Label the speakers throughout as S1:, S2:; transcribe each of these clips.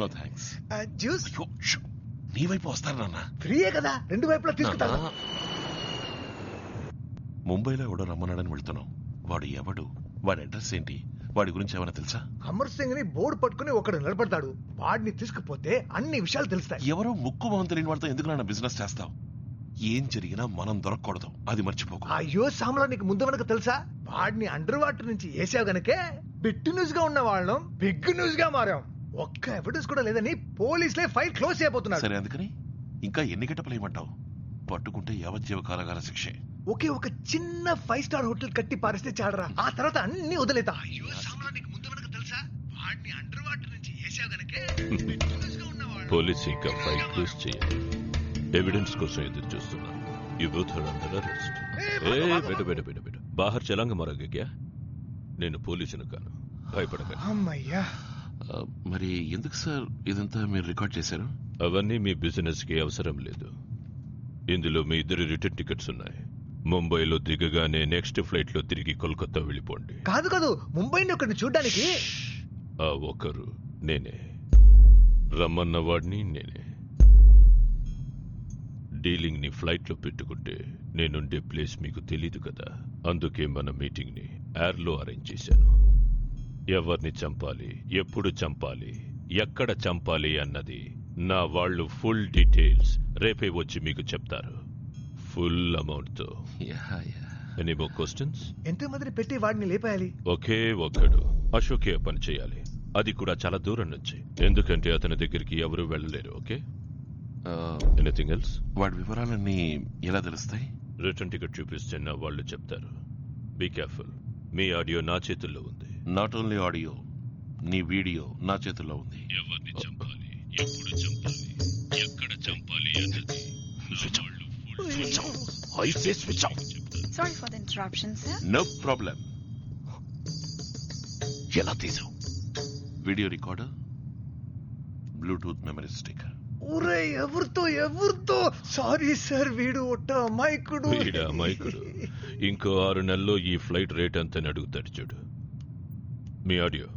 S1: No thanks.
S2: Juice
S1: నీ వైపు వస్తారు నాన్న.
S2: ఫ్రీయే కదా, రెండు వైపులా తీసుకుంటా.
S1: ముంబైలో ఎవడో రమ్మన్నాడని వెళ్తున్నావు. వాడు ఎవడు, వాడి అడ్రస్ ఏంటి, వాడి గురించి ఏమైనా తెలుసా?
S2: అమర్ సింగ్ ని బోర్డు పట్టుకుని ఒకడు నిలబడతాడు. వాడిని తీసుకుపోతే అన్ని విషయాలు తెలుస్తాయి.
S1: ఎవరో ముక్కు మొహం తెలియని వాడితో ఎందుకు నాన్న బిజినెస్ చేస్తావు? ఏం జరిగినా మనం దొరకకూడదు, అది మర్చిపోకు.
S2: అయ్యో సామ్లా, నీకు ముందు వెనక తెలుసా? వాడిని అండర్ వాటర్ నుంచి వేసావు గనకే బిట్ న్యూస్ గా ఉన్న వాళ్ళం బిగ్ న్యూస్ గా మారాం. ఒక్క ఎవిడెన్స్ కూడా లేదని పోలీసులే ఫైల్ క్లోజ్ చేయబోతున్నారు.
S1: సరే, అందుకని ఇంకా ఎన్ని గంటలు ఏమంటావు? పట్టుకుంటే యావజ్జీవ కారాగార శిక్షే.
S2: ఒకే ఒక చిన్న 5 స్టార్ హోటల్ కట్టి పారిస్తే చాడరా, ఆ తర్వాత అన్ని వదిలేతా. అయ్యో సామ్లా, నీకు ముందు వెనక తెలుసా? వాడిని అండర్ వాటర్ నుంచి వేసావు గనకే బిట్ న్యూస్ గా ఉన్న వాళ్ళం.
S3: పోలీస్ ఇంకా ఫైల్ క్లోజ్ చేయాలి. ఎవిడెన్స్ కోసం ఎదురు చూస్తున్నా. You both are under arrest. బెట బాహర్ చలాంగ మారాగా క్యా? నేను పోలీసును కాను, భయపడకండి.
S2: అమ్మయ్యా.
S1: మరి ఎందుకు సార్ ఇదంతా మీరు రికార్డ్ చేశారు?
S3: అవన్నీ మీ బిజినెస్ కి అవసరం లేదు. ఇందులో మీ ఇద్దరు రిటర్న్ టికెట్స్ ఉన్నాయి. ముంబైలో దిగగానే నెక్స్ట్ ఫ్లైట్ లో తిరిగి కోల్కతా వెళ్ళిపోండి.
S2: కాదు, ముంబైని ఒకరిని చూడ్డానికి.
S3: ఆ ఒకరు నేనే, రమ్మన్న వాడిని నేనే. డీలింగ్ ని ఫ్లైట్ లో పెట్టుకుంటే నేనుండే ప్లేస్ మీకు తెలీదు కదా, అందుకే మన మీటింగ్ ని ఎయిర్ లో అరేంజ్ చేశాను. ఎవరిని చంపాలి, ఎప్పుడు చంపాలి, ఎక్కడ చంపాలి అన్నది నా వాళ్ళు ఫుల్ డీటెయిల్స్ రేపే వచ్చి మీకు చెప్తారు, ఫుల్ అమౌంట్ తో. Any more questions?
S2: ఎంతమందిని పెట్టి వాడిని లేపేయాలి?
S3: ఒకే ఒక్కడు అశోకే పని చేయాలి, అది కూడా చాలా దూరం నుంచి, ఎందుకంటే అతని దగ్గరికి ఎవరు వెళ్ళలేరు. Okay, anything else?
S1: వాడి వివరాలన్నీ ఎలా తెలుస్తాయి?
S3: రిటర్న్ టికెట్ చూపిస్తే నా వాళ్ళు చెప్తారు. బీ కేర్ఫుల్, మీ ఆడియో నా చేతుల్లో ఉంది.
S1: నాట్ ఓన్లీ ఆడియో, నీ వీడియో నా చేతుల్లో ఉంది.
S3: ఎవరిని చంపాలి, ఎప్పుడు చంపాలి, ఎక్కడ చంపాలి అన్నది
S4: Sorry for the interruption, sir.
S1: No problem. ఎలా తీసావు? Video recorder, bluetooth memory stick.
S2: ఊరే ఎవరితో? సారీ సార్, వీడు ఒట్ట అమాయకుడు.
S3: ఇంకో 6 నెలల్లో ఈ ఫ్లైట్ రేట్ అంతని అడుగుతాడు చూడు. మీ ఆడియో,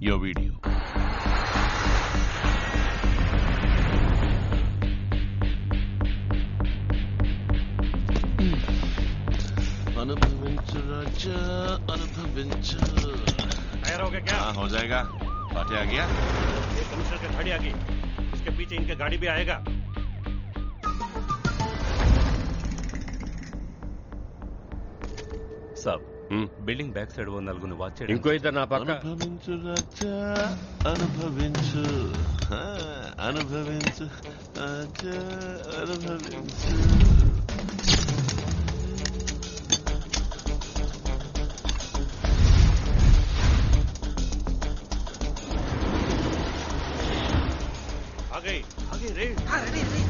S1: యో వీడియో. అనుభవించు రాజా, అనుభవించు. हो जाएगा. पार्टी आ गया.
S5: ये कमिश्नर की गाड़ी आ गई, इसके पीछे इनके गाड़ी भी आएगा.
S6: साहब, బిల్డింగ్ బ్యాక్ సైడ్ ఓ నలుగురిని వాచ్ చేయండి.
S3: ఇంకో ఇద్దరు నా పక్క.
S1: అనుభవించు రాజా, అనుభవించు, అనుభవించు రాజా, అనుభవించు.
S5: आगे रेड.
S2: రెడీ.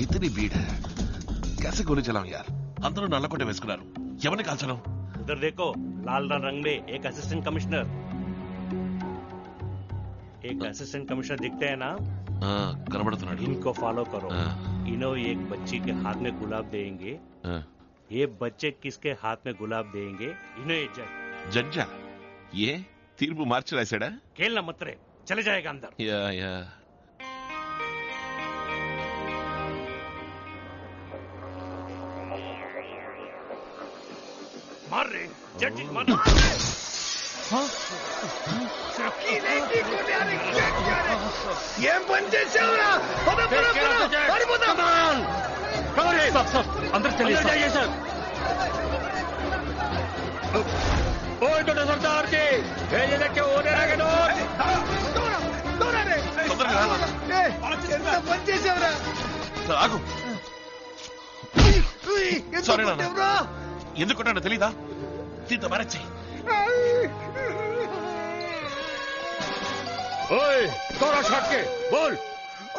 S1: इतनी भीड़ है, कैसे गोली चलाऊं यार? అందరూ నల్లకొండ వేసుకున్నారు, ఎవరిని కాల్చను?
S5: उधर देखो, लाल रंग में एक असिस्टेंट कमिश्नर. एक असिस्टेंट कमिश्नर दिखते हैं ना,
S1: కనబడుతున్నాడు.
S5: इनको फॉलो करो. इन्हों एक बच्ची के हाथ में गुलाब देंगे. ये बच्चे किसके हाथ में गुलाब देंगे? इन्हें जज.
S1: జడ్జా? ఏ తీర్పు మార్చి రాశాడా?
S5: खेलना मत रे, चले जाएगा अंदर.
S1: యా.
S5: मार रे, जज मार.
S2: ఏం పని చేసావురా?
S6: అందరూ తెలియదు సార్.
S3: सरदार जी भेजे देखे होने लगे
S2: ఎంత పని చేసావురా?
S1: ఆగు. సారీ నాన్న, ఎందుకుంటానో తెలీదా? దీంతో మ్యారేజ్ చెయ్యి.
S3: তোরা শটকে বল.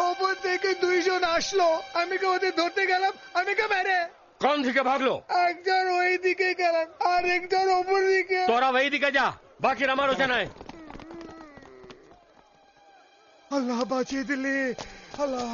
S2: ওপর থেকে 2 জন আসলো, আমি কে ওদের ধরতে গেলাম, আমি কে মেরে.
S3: কোন দিকে ভাগলো?
S2: একজন ওই দিকে গেলাম আর একজন ওপর দিকে.
S3: তোরা ওই দিকে যা, বাকি আমার ওখানে নাই.
S2: আল্লাহ বাঁচিয়ে দিলে, আল্লাহ.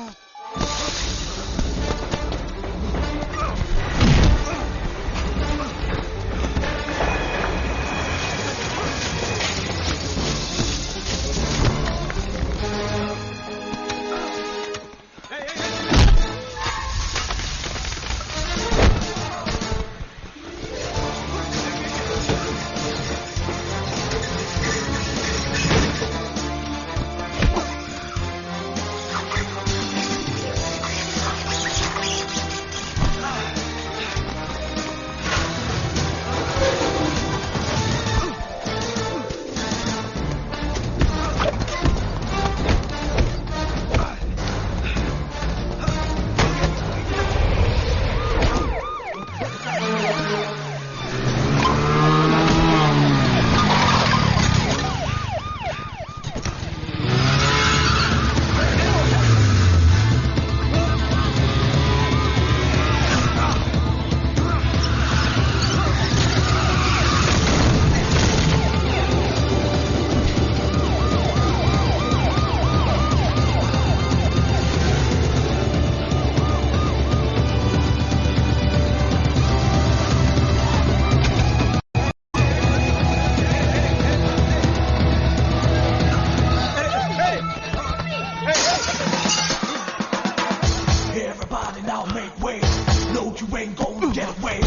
S7: you ain't gonna get away.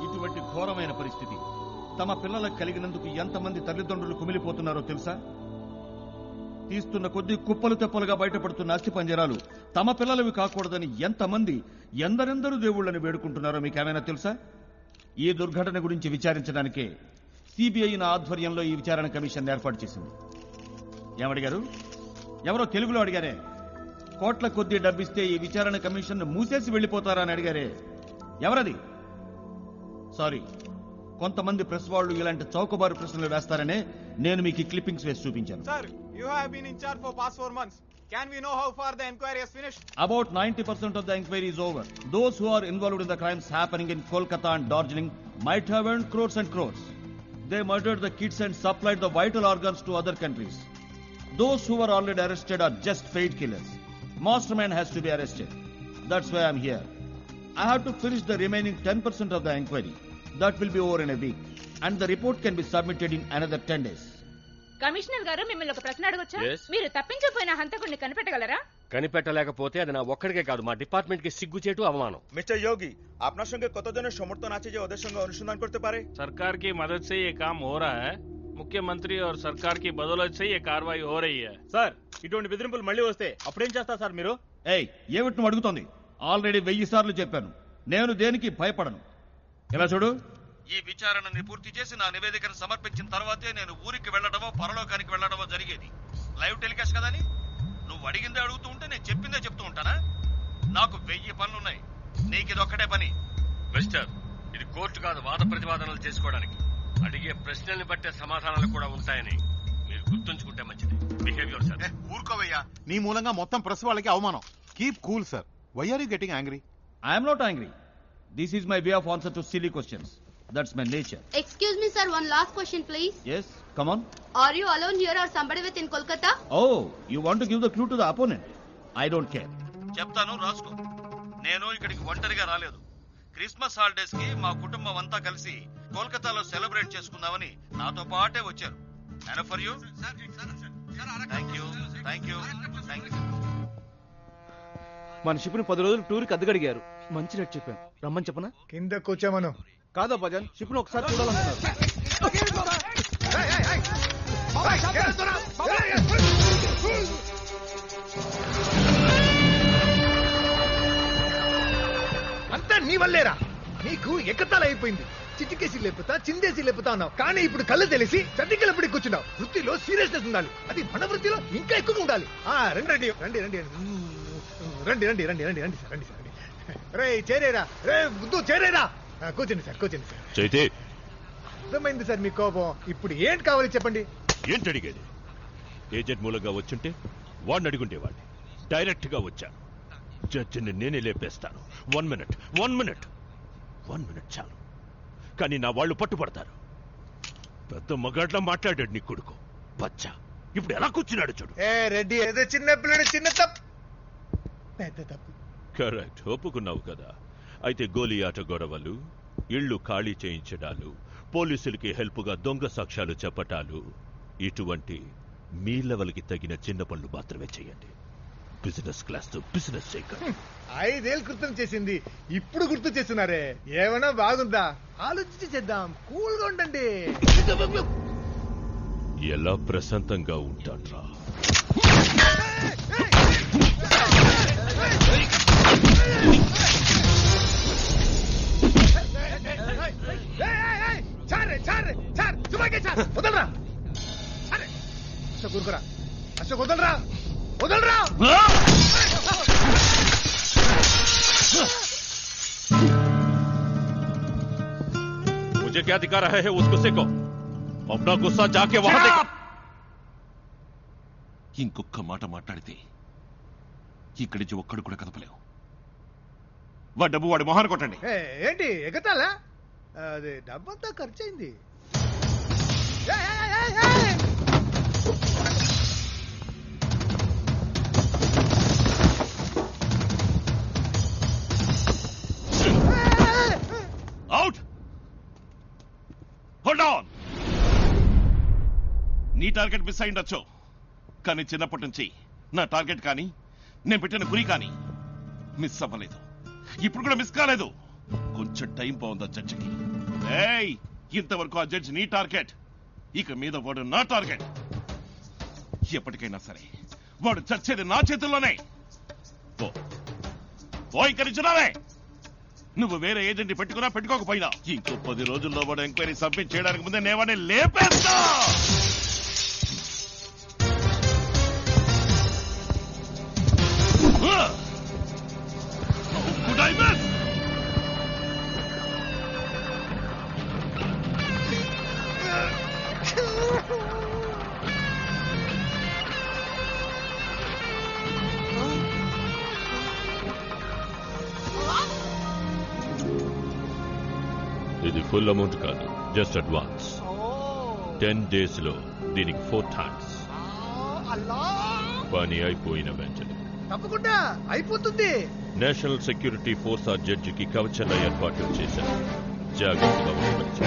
S8: ఇటువంటి ఘోరమైన పరిస్థితి తమ పిల్లలకు కలిగినందుకు ఎంతమంది తల్లిదండ్రులు కుమిలిపోతున్నారో తెలుసా? తీస్తున్న కొద్ది కుప్పలు తెప్పలుగా బయటపడుతున్న అస్థి పంజరాలు తమ పిల్లలవి కాకూడదని ఎంతమంది ఎందరెందరూ దేవుళ్ళని వేడుకుంటున్నారో మీకేమైనా తెలుసా? ఈ దుర్ఘటన గురించి విచారించడానికే సిబిఐ నా ఆధ్వర్యంలో ఈ విచారణ కమిషన్ ఏర్పాటు చేసింది. ఏమడిగారు? ఎవరో తెలుగులో అడిగారే. కోట్ల కొద్దీ డబ్బిస్తే ఈ విచారణ కమిషన్ మూసేసి వెళ్లిపోతారా అని అడిగారే. ఎవరది? సారీ, కొంతమంది ప్రెస్ వాళ్ళు ఇలాంటి చౌకబారు ప్రశ్నలు వేస్తారనే నేను మీకు క్లిప్పింగ్స్ వేసి చూపించాను.
S9: Sir, you have been in charge for past 4 months. Can we know how far the inquiry has finished?
S8: About 90% of the inquiry is over. Those who are involved in the crimes happening in Kolkata and Darjeeling might have earned crores and crores. They murdered the kids and supplied the vital organs to other countries. Those who were already arrested are just paid killers. Mastermind has to be arrested. That's why I'm here. I have to finish the remaining 10% of the inquiry. That will be over in a week. And the report can be submitted in another 10 days.
S10: Commissioner గారు మిమ్మల్ని ఒక ప్రశ్న అడగొచ్చా? మీరు తప్పించిపోయిన హంతకుడిని కనిపెట్టగలరా?
S6: కనిపెట్టలేకపోతే అది నా ఒక్కడికే కాదు, మా డిపార్ట్మెంట్ కి సిగ్గుచేటు అవమానం।
S9: मिस्टर योगी, আপনার সঙ্গে কতজনের সমর্থন আছে যে ওদের সঙ্গে অনুসন্ধান করতে পারে?
S11: सरकार की मदद से ये काम हो रहा है। मुख्यमंत्री और सरकार की बदौलत से ये कार्रवाई हो रही है।
S9: సార్, ఇటువంటి బెదిరింపులు మళ్ళీ వస్తే అప్పుడేం చేస్తారు సార్ మీరు?
S8: ఏయ్, ఏమిటి నువ్వు అడుగుతోంది? ఆల్రెడీ 1000 సార్లు చెప్పాను, నేను దేనికి భయపడను. ఇలా చూడు, ఈ విచారణని పూర్తి చేసి నా నివేదికను సమర్పించిన తర్వాతే నేను ఊరికి వెళ్లడమో పరలోకానికి వెళ్లడమో జరిగేది. లైవ్ టెలికాస్ట్ కదని నువ్వు అడిగిందే అడుగుతూ ఉంటే నేను చెప్పిందే చెప్తూ ఉంటానా? నాకు 1000 పనులున్నాయి, నీకు ఇది ఒక్కటే పని.
S6: మిస్టర్, ఇది కోర్టు కాదు వాద ప్రతివాదనలు చేసుకోవడానికి. అడిగే ప్రశ్నల్ని బట్టే సమాధానాలు కూడా ఉంటాయని మీరు గుర్తుంచుకుంటే మంచిది. Behaviour sir.
S12: ఊరుకోవయ్యా, నీ మూలంగా మొత్తం ప్రెస్ వాళ్ళకి అవమానం. Keep cool sir. Why are you getting angry?
S8: I'm not angry. This is my way of answer to silly questions. That's my nature.
S13: Excuse me, sir. One last question, please.
S8: Yes, come on.
S13: Are you alone here or somebody with in Kolkata?
S8: Oh, you want to give the clue to the opponent? I don't care. చెప్తాను, రాసుకో. నేను ఇక్కడికి ఒంటరిగా రాలేదు. Christmas holidays కి మా కుటుంబం అంతా కలిసి కోల్కతాలో సెలబ్రేట్ చేసుకుందామని నాతో పాటే వచ్చారు. And for you? Thank you. Thank you. Thank you.
S9: మన షిప్ ని 10 రోజులు టూర్ కి అద్దెగడిగారు. మంచి రేట్ చెప్పాను, రమ్మని చెప్పనా?
S2: కింద కూర్చోమను.
S9: కాదా భజన్, షిప్ ను ఒకసారి చూడాలనుకున్నారు.
S2: అంతా నీ వల్లేరా. నీకు ఎక్కతాలైపోయింది. చిటికేసి లేపుతా, చిందేసి లేపుతా అన్నావు, కానీ ఇప్పుడు కళ్ళు తెలిసి చతికిలపడి కూర్చున్నావు. వృత్తిలో సీరియస్నెస్ ఉండాలి, అది మన వృత్తిలో ఇంకా ఎక్కువగా ఉండాలి. రండి రండి రండి రండి రండి రండి రండి రండి రండి సార్, రండి సార్. రే చేరేరా, రే బుద్ధు చేరేరా. కూర్చోండి సార్, కూర్చోండి సార్.
S3: చైతే,
S2: అర్థమైంది సార్ మీ కోపం. ఇప్పుడు ఏంటి కావాలి చెప్పండి.
S3: ఏంటి అడిగేది? ఏజెంట్ మూలంగా వచ్చుంటే వాడిని అడుగుంటే వాడిని. డైరెక్ట్ గా వచ్చా. జడ్జిని నేనే లేపేస్తాను. 1 మినిట్ చాలు. కానీ నా వాళ్ళు పట్టుబడతారు. పెద్ద మగాడ్లా మాట్లాడాడు నీ కొడుకు బచ్చా. ఇప్పుడు ఎలా కూర్చున్నాడు చూడు.
S2: ఏ రెడ్డి, ఏదో చిన్న పిల్లడు చిన్న తప్పు, పెద్ద తప్పు.
S3: కరెక్ట్, ఒప్పుకున్నావు కదా. అయితే గోలీ ఆట గొడవలు, ఇళ్లు ఖాళీ చేయించడాలు, పోలీసులకి హెల్ప్గా దొంగ సాక్ష్యాలు చెప్పటాలు, ఇటువంటి మీ లెవెల్కి తగిన చిన్న పనులు మాత్రమే చేయండి. బిజినెస్ క్లాస్ తో బిజినెస్ చేయకండి.
S2: 5 ఏళ్ళు క్రితం చేసింది ఇప్పుడు గుర్తు చేస్తున్నారే, ఏమైనా బాగుందా? ఆలోచించి చేద్దాం, కూల్ గా ఉండండి.
S3: ఎలా ప్రశాంతంగా ఉంటాడ్రా?
S2: వదలరా అశోక్, ఊరుకురా అశోక్, వదలరా వదలరా.
S3: मुझे क्या दिखा रहा है उस गुस्से को? अपना गुस्सा जाके वहां देखो.
S1: ఇంకొక మాట మాట్లాడితే ఇక్కడి నుంచి ఒక్కడు కూడా కదపలేవు. వాడి డబ్బు వాడి మొహాన్ని కొట్టండి.
S2: ఏంటి ఎగతాలా? అది డబ్బంతా ఖర్చు అయింది.
S1: Out, hold on. నీ టార్గెట్ మిస్ అయిండొచ్చు, కానీ చిన్నప్పటి నుంచి నా టార్గెట్ కానీ నేను పెట్టిన గురి కానీ మిస్ అవ్వలేదు. ఇప్పుడు కూడా మిస్ కాలేదు. కొంచెం టైం బాగుందా జడ్జికి? ఏయ్, ఇంతవరకు ఆ జడ్జి నీ టార్గెట్, ఇక మీద వాడు నా టార్గెట్. ఎప్పటికైనా సరే వాడు చచ్చేది నా చేతుల్లోనే. ఓ ఇక్కడి నుంచున్నావే. నువ్వు వేరే ఏజెంట్ పెట్టుకున్నా పెట్టుకోకపోయినా ఇంకో 10 రోజుల్లో వాడు ఎంక్వైరీ సబ్మిట్ చేయడానికి ముందే నేవాడిని లేపేస్తా. Could I miss?
S3: ఇది ఫుల్ అమౌంట్ కాదు, జస్ట్ అడ్వాన్స్. 10 days లో దీనికి 4 times. పని అయిపోయిన వెంటనే
S2: తప్పకుండా అయిపోతుంది.
S3: నేషనల్ సెక్యూరిటీ ఫోర్స్ ఆ జడ్జికి కవచంగా ఏర్పాట్లు చేశారు. జాగ్రత్తగా ఉండవచ్చు.